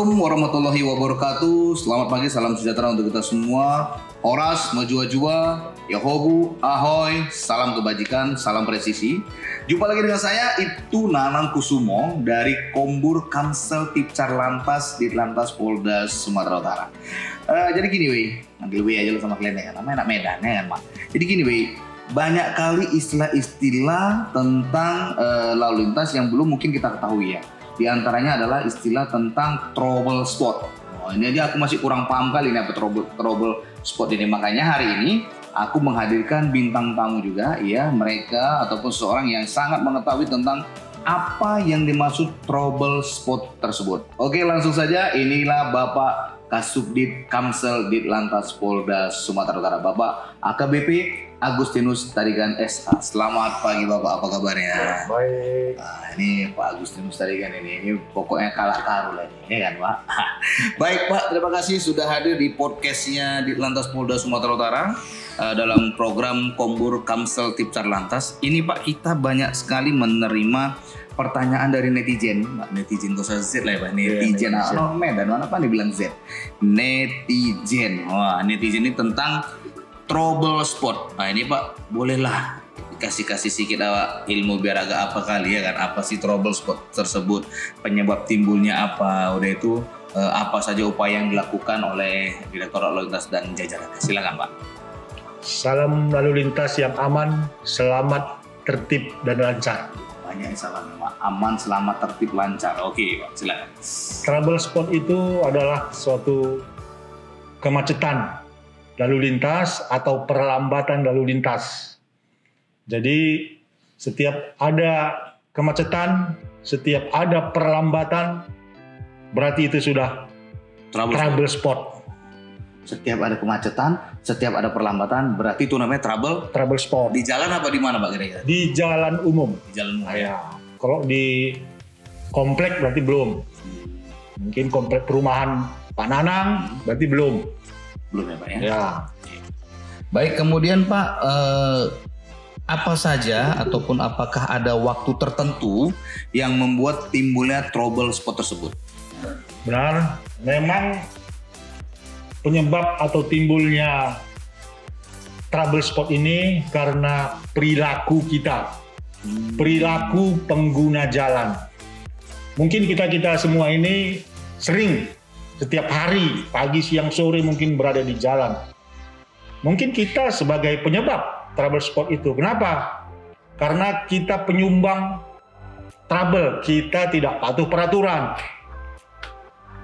Assalamualaikum warahmatullahi wabarakatuh. Selamat pagi, salam sejahtera untuk kita semua. Oras, majua-jua, Yahobu, ahoy, salam kebajikan, salam presisi. Jumpa lagi dengan saya, Ibtu Nanang Kusumo dari Kombur Kamsel Tipcar Lantas di Lantas Polda Sumatera Utara. Jadi gini weh, nanti weh aja lo sama kalian ya, namanya anak Medan ya kan Mak. Jadi gini weh, banyak kali istilah-istilah tentang lalu lintas yang belum mungkin kita ketahui ya. Di antaranya adalah istilah tentang trouble spot. Oh, ini aja aku masih kurang paham kali ini apa trouble spot ini. Makanya hari ini aku menghadirkan bintang tamu juga, ya, mereka ataupun seseorang yang sangat mengetahui tentang apa yang dimaksud trouble spot tersebut. Oke, langsung saja, inilah Bapak Kasubdit Kamsel Ditlantas Polda Sumatera Utara, Bapak AKBP Agustinus Tarigan SH. Selamat pagi Bapak, apa kabarnya? Baik. Nah, ini Pak Agustinus Tarigan ini pokoknya kalah karu lah ini kan Pak. Baik Pak, terima kasih sudah hadir di podcastnya Ditlantas Polda Sumatera Utara dalam program Kombur Kamsel Tipcar Lantas. Ini Pak, kita banyak sekali menerima pertanyaan dari netizen, netizen tuh Z lah ya Pak, netizen, yeah, Medan mana Pak dibilang Z, netizen, wah netizen ini tentang trouble spot. Nah ini Pak, bolehlah kasih sedikit ilmu biar agak apa kali ya kan, apa sih trouble spot tersebut, penyebab timbulnya apa, udah itu apa saja upaya yang dilakukan oleh Direktorat Lalu Lintas dan jajarannya. Silakan Pak. Salam lalu lintas yang aman, selamat, tertib dan lancar. Banyak salam Pak, aman, selamat, tertib, lancar. Oke Pak, silakan. Trouble spot itu adalah suatu kemacetan lalu lintas atau perlambatan lalu lintas. Jadi setiap ada kemacetan, setiap ada perlambatan, berarti itu sudah trouble spot. Setiap ada kemacetan, setiap ada perlambatan, berarti itu namanya trouble spot. Di jalan apa di mana Pak kira-kira? Di jalan umum. Di jalan umum ya. Kalau di komplek berarti belum. Mungkin komplek perumahan Pak Nanang berarti belum. Belum ya Pak ya? Ya. Baik, kemudian Pak, apa saja ataupun apakah ada waktu tertentu yang membuat timbulnya trouble spot tersebut? Benar, memang penyebab atau timbulnya trouble spot ini karena perilaku kita, perilaku pengguna jalan. Mungkin kita semua ini sering setiap hari, pagi, siang, sore mungkin berada di jalan. Mungkin kita sebagai penyebab trouble spot itu. Kenapa? Karena kita penyumbang trouble, kita tidak patuh peraturan.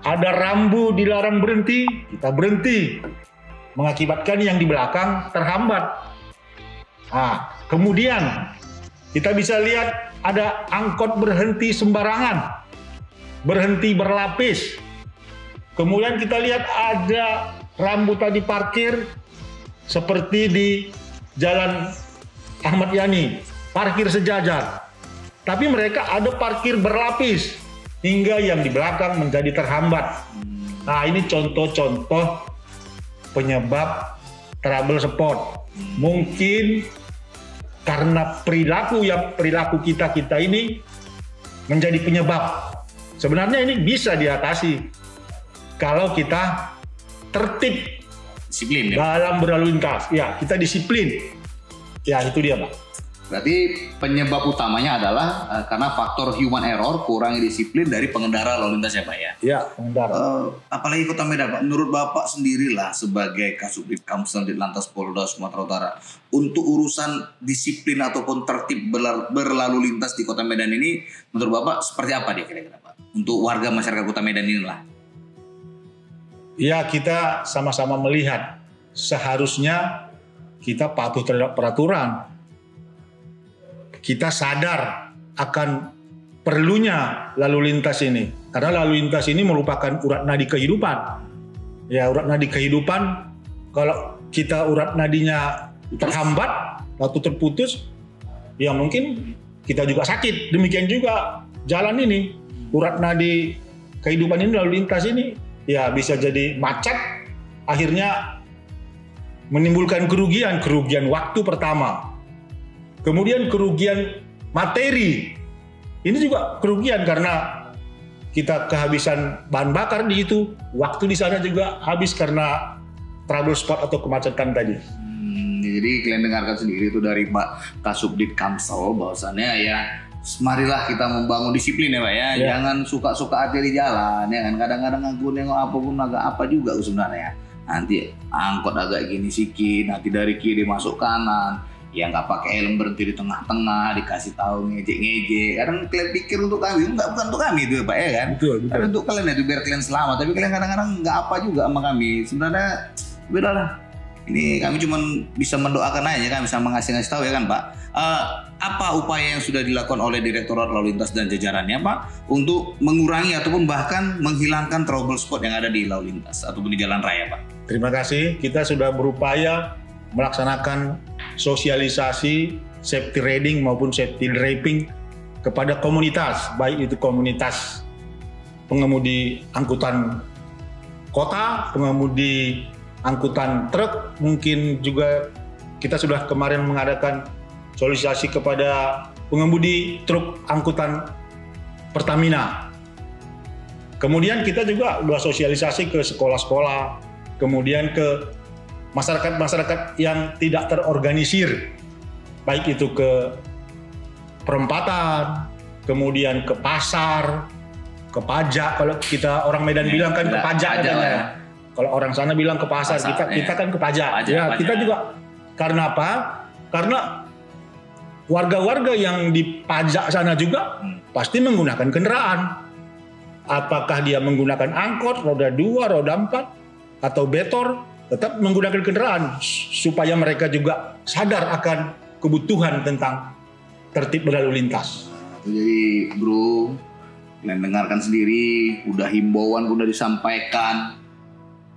Ada rambu dilarang berhenti, kita berhenti. Mengakibatkan yang di belakang terhambat. Nah, kemudian kita bisa lihat ada angkot berhenti sembarangan, berhenti berlapis. Kemudian kita lihat ada rambu tadi parkir seperti di Jalan Ahmad Yani, parkir sejajar. Tapi mereka ada parkir berlapis hingga yang di belakang menjadi terhambat. Nah, ini contoh-contoh penyebab trouble spot. Mungkin karena perilaku kita ini menjadi penyebab. Sebenarnya ini bisa diatasi kalau kita tertib, disiplin ya? Dalam berlalu lintas. Ya, kita disiplin. Ya, itu dia Pak. Berarti penyebab utamanya adalah karena faktor human error, kurangnya disiplin dari pengendara lalu lintas ya Pak ya? Ya, pengendara. Apalagi Kota Medan Pak, menurut Bapak sendirilah sebagai Kasubdit Kamsel Ditlantas Polda Sumatera Utara, untuk urusan disiplin ataupun tertib berlalu lintas di Kota Medan ini, menurut Bapak seperti apa dia kira-kira Pak? Untuk warga masyarakat Kota Medan inilah. Ya, kita sama-sama melihat seharusnya kita patuh terhadap peraturan. Kita sadar akan perlunya lalu lintas ini. Karena lalu lintas ini merupakan urat nadi kehidupan. Ya, urat nadi kehidupan, kalau kita urat nadinya terhambat, waktu terputus, ya mungkin kita juga sakit. Demikian juga jalan ini, urat nadi kehidupan ini, lalu lintas ini, ya bisa jadi macet, akhirnya menimbulkan kerugian waktu pertama. Kemudian kerugian materi. Ini juga kerugian karena kita kehabisan bahan bakar di situ, waktu di sana juga habis karena trouble spot atau kemacetan tadi. Jadi kalian dengarkan sendiri itu dari Pak Kasubdit Kamsel bahwasannya ya marilah kita membangun disiplin ya Pak ya. Jangan suka-suka hati di jalan ya kan. Kadang-kadang aku nengok apapun agak apa juga sebenarnya. Nanti angkot agak gini sikit, nanti dari kiri masuk kanan. Ya nggak pakai helm berhenti di tengah-tengah, dikasih tahu ngejek-ngejek. Kadang kalian pikir untuk kami, bukan untuk kami itu ya Pak ya kan. Betul. Karena untuk kalian itu biar kalian selamat. Tapi kalian kadang-kadang nggak apa juga sama kami. Sebenarnya beda lah. Ini kami cuma bisa mendoakan aja kan, bisa ngasih tahu ya kan Pak. Apa upaya yang sudah dilakukan oleh Direktorat Lalu Lintas dan jajarannya Pak untuk mengurangi ataupun bahkan menghilangkan trouble spot yang ada di lalu lintas ataupun di jalan raya Pak? Terima kasih, kita sudah berupaya melaksanakan sosialisasi safety riding maupun safety driving kepada komunitas, baik itu komunitas pengemudi angkutan kota, pengemudi angkutan truk, mungkin juga kita sudah kemarin mengadakan sosialisasi kepada pengemudi truk angkutan Pertamina. Kemudian kita juga sudah sosialisasi ke sekolah-sekolah, kemudian ke masyarakat-masyarakat yang tidak terorganisir, baik itu ke perempatan, kemudian ke pasar, ke pajak. Kalau kita orang Medan bilang kan ke pajak katanya. Kalau orang sana bilang ke pasar, kita kan ke pajak. Kita juga karena apa? Karena warga-warga yang di pajak sana juga pasti menggunakan kendaraan. Apakah dia menggunakan angkot, roda 2, roda 4, atau betor, tetap menggunakan kendaraan supaya mereka juga sadar akan kebutuhan tentang tertib berlalu lintas. Jadi bro, kalian dengarkan sendiri, udah himbauan udah disampaikan,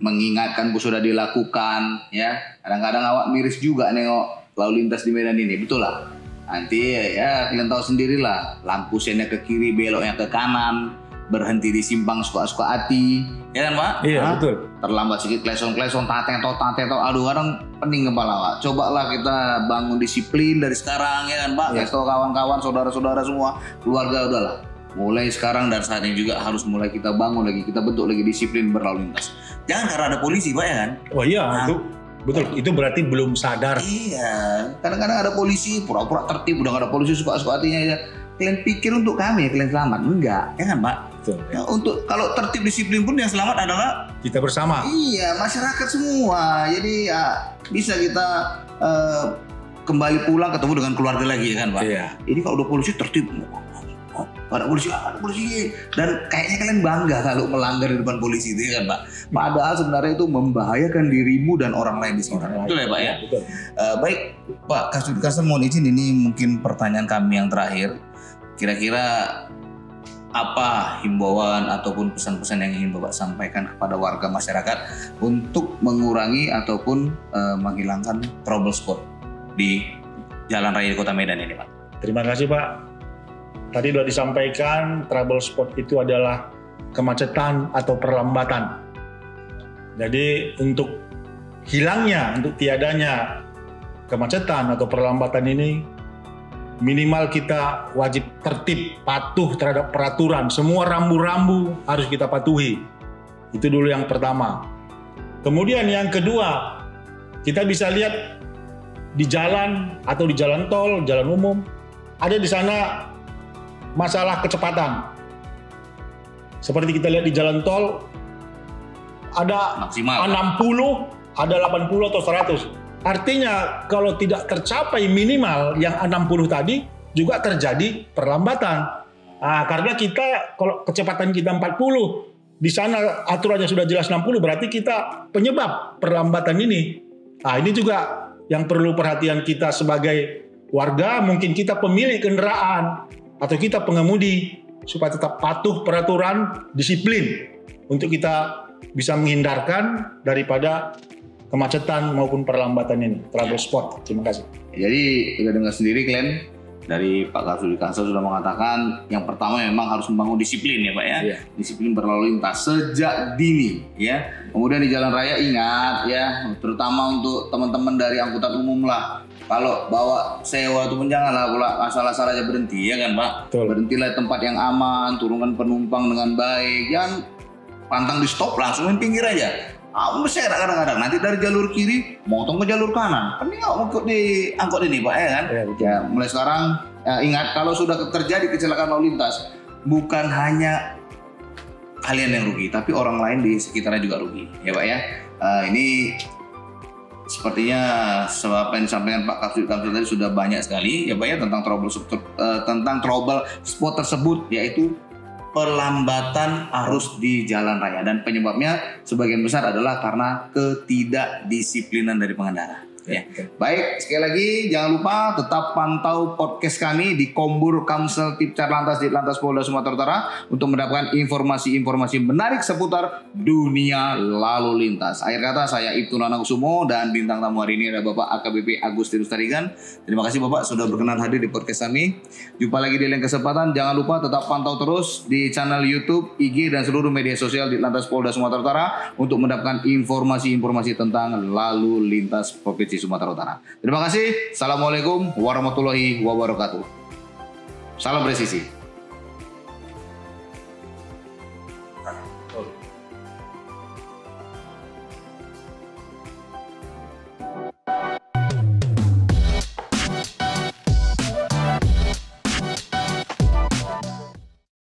mengingatkan sudah dilakukan ya. Kadang-kadang awak miris juga nengok lalu lintas di Medan ini, betul lah. Nanti ya kalian tahu sendirilah, lampu sennya ke kiri, beloknya ke kanan, berhenti di simpang suka-suka hati, ya kan Pak? Iya, betul. Terlambat sedikit kleson-kleson, tateto, aduh kadang pening kepala Pak. Cobalah kita bangun disiplin dari sekarang ya kan Pak? Kasih tahu kawan-kawan, saudara-saudara semua, keluarga udahlah. Mulai sekarang dan saat ini juga harus mulai kita bangun lagi, kita bentuk lagi disiplin berlalu lintas. Jangan karena ada polisi Pak ya kan? Oh iya, itu betul. Itu berarti belum sadar. Iya, kadang-kadang ada polisi pura-pura tertib, udah gak ada polisi suka-suka hatinya ya. Kalian pikir untuk kami kalian selamat? Enggak, ya kan Pak? Betul, ya. Ya, untuk kalau tertib disiplin pun yang selamat adalah kita bersama. Iya, masyarakat semua. Jadi ya bisa kita kembali pulang ketemu dengan keluarga lagi ya kan Pak? Iya. Ini kalau udah polisi tertib, ada polisi, dan kayaknya kalian bangga kalau melanggar di depan polisi itu ya kan Pak? Padahal sebenarnya itu membahayakan dirimu dan orang lain di sini. Betul ya Pak ya? Betul. Baik Pak Kasubdit, mohon izin ini mungkin pertanyaan kami yang terakhir. Kira-kira apa himbauan ataupun pesan-pesan yang ingin Bapak sampaikan kepada warga masyarakat untuk mengurangi ataupun menghilangkan trouble spot di jalan raya di Kota Medan ini Pak? Terima kasih Pak. Tadi sudah disampaikan trouble spot itu adalah kemacetan atau perlambatan. Jadi untuk hilangnya, untuk tiadanya kemacetan atau perlambatan ini, minimal kita wajib tertib, patuh terhadap peraturan. Semua rambu-rambu harus kita patuhi. Itu dulu yang pertama. Kemudian yang kedua, kita bisa lihat di jalan atau di jalan tol, jalan umum, ada di sana masalah kecepatan. Seperti kita lihat di jalan tol, ada maksimal 60, ada 80 atau 100. Artinya kalau tidak tercapai minimal yang 60 tadi, juga terjadi perlambatan. Karena kita kalau kecepatan kita 40, di sana aturannya sudah jelas 60, berarti kita penyebab perlambatan ini. Ini juga yang perlu perhatian kita sebagai warga, mungkin kita pemilik kendaraan atau kita pengemudi, supaya tetap patuh peraturan, disiplin untuk kita bisa menghindarkan daripada kemacetan maupun perlambatan ini, trouble spot. Terima kasih. Jadi kita dengar sendiri kalian dari Pak Kasubdit sudah mengatakan yang pertama memang harus membangun disiplin ya Pak ya. Iya. Disiplin berlalu lintas sejak dini ya. Kemudian di jalan raya ingat ya, terutama untuk teman-teman dari angkutan umum lah. kalau bawa sewa itu pun janganlah pula asal-asal aja berhenti ya kan Pak. Betul. Berhentilah di tempat yang aman, turunkan penumpang dengan baik, jangan pantang di stop langsung main pinggir aja. Saya kadang-kadang nanti dari jalur kiri motong ke jalur kanan, kan nggak mau di angkot ini Pak ya kan. Ya, mulai sekarang ingat kalau sudah terjadi kecelakaan lalu lintas, bukan hanya kalian yang rugi, tapi orang lain di sekitarnya juga rugi ya Pak ya. Ini sepertinya apa yang disampaikan Pak Kapsul tadi sudah banyak sekali ya Pak ya tentang trouble spot tersebut, yaitu pelambatan arus di jalan raya, dan penyebabnya sebagian besar adalah karena ketidakdisiplinan dari pengendara. Ya. Baik, sekali lagi jangan lupa tetap pantau podcast kami di Kombur Kamsel Tipcar Lantas di Lantas Polda Sumatera Utara untuk mendapatkan informasi-informasi menarik seputar dunia lalu lintas. Akhir kata, saya Ibtu Nanakusumo dan bintang tamu hari ini adalah Bapak AKBP Agustinus Tarigan. Terima kasih Bapak sudah berkenan hadir di podcast kami. Jumpa lagi di lain kesempatan. Jangan lupa tetap pantau terus di channel YouTube, IG dan seluruh media sosial di Lantas Polda Sumatera Utara untuk mendapatkan informasi-informasi tentang lalu lintas Provinsi Sumatera Utara. Terima kasih. Assalamualaikum warahmatullahi wabarakatuh. Salam presisi.